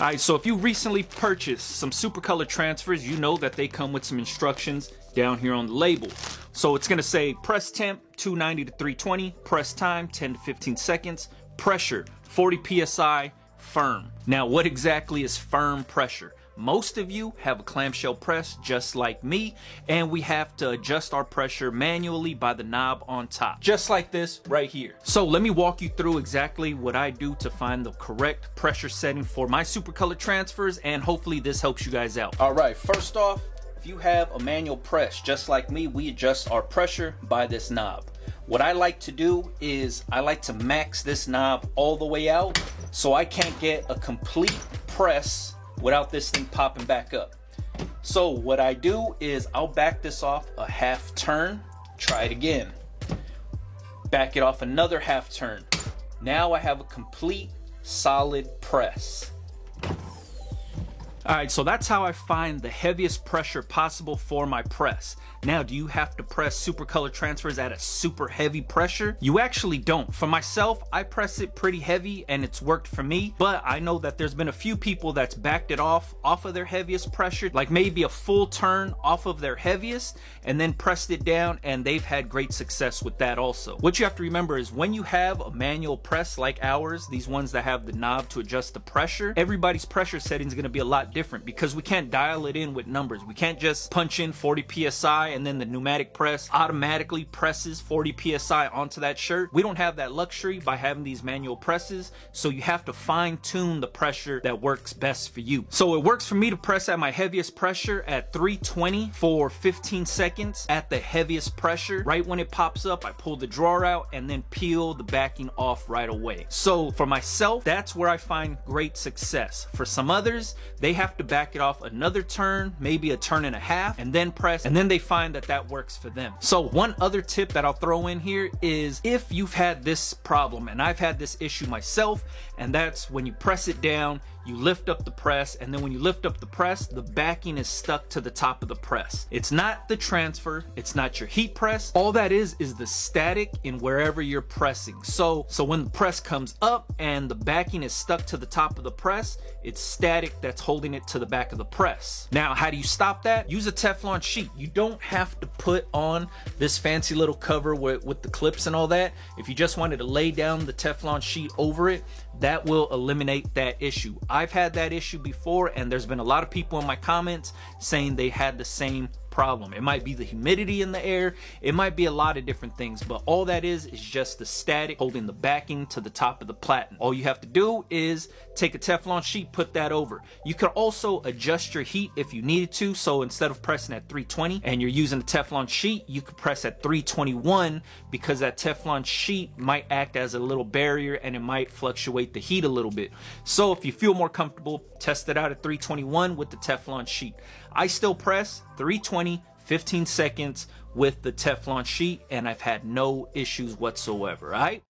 Alright, so if you recently purchased some Supercolor transfers, you know that they come with some instructions down here on the label. So it's going to say press temp 290 to 320, press time 10 to 15 seconds, pressure 40 psi, firm. Now what exactly is firm pressure? Most of you have a clamshell press just like me, and we have to adjust our pressure manually by the knob on top, just like this right here. So let me walk you through exactly what I do to find the correct pressure setting for my Supercolor transfers, and hopefully this helps you guys out. All right, first off, if you have a manual press just like me, we adjust our pressure by this knob. What I like to do is I like to max this knob all the way out so I can't get a complete press without this thing popping back up. So what I do is I'll back this off a half turn, try it again, back it off another half turn. Now I have a complete solid press. Alright, so that's how I find the heaviest pressure possible for my press. Now, do you have to press Supercolor transfers at a super heavy pressure? You actually don't. For myself, I press it pretty heavy and it's worked for me, but I know that there's been a few people that's backed it off of their heaviest pressure, like maybe a full turn off of their heaviest, and then pressed it down, and they've had great success with that also. What you have to remember is when you have a manual press like ours, these ones that have the knob to adjust the pressure, everybody's pressure setting is going to be a lot different because we can't dial it in with numbers. We can't just punch in 40 psi and then the pneumatic press automatically presses 40 psi onto that shirt. We don't have that luxury by having these manual presses, so you have to fine tune the pressure that works best for you. So it works for me to press at my heaviest pressure at 320 for 15 seconds at the heaviest pressure. Right when it pops up, I pull the drawer out and then peel the backing off right away. So for myself, that's where I find great success. For some others, they have to back it off another turn, maybe a turn and a half, and then press, and then they find that works for them. So one other tip that I'll throw in here is if you've had this problem, and I've had this issue myself, and that's when you press it down, you lift up the press, and then when you lift up the press, the backing is stuck to the top of the press. It's not the transfer, it's not your heat press. All that is the static in wherever you're pressing. So when the press comes up and the backing is stuck to the top of the press, it's static that's holding it to the back of the press. Now, how do you stop that? Use a Teflon sheet. You don't have to put on this fancy little cover with the clips and all that. If you just wanted to lay down the Teflon sheet over it, that will eliminate that issue. I've had that issue before, and there's been a lot of people in my comments saying they had the same problem. It might be the humidity in the air, it might be a lot of different things, but all that is just the static holding the backing to the top of the platen. All you have to do is take a Teflon sheet, put that over. You could also adjust your heat if you needed to, so instead of pressing at 320 and you're using a Teflon sheet, you could press at 321 because that Teflon sheet might act as a little barrier and it might fluctuate the heat a little bit. So if you feel more comfortable, test it out at 321 with the Teflon sheet. I still press 320, 15 seconds with the Teflon sheet, and I've had no issues whatsoever, all right?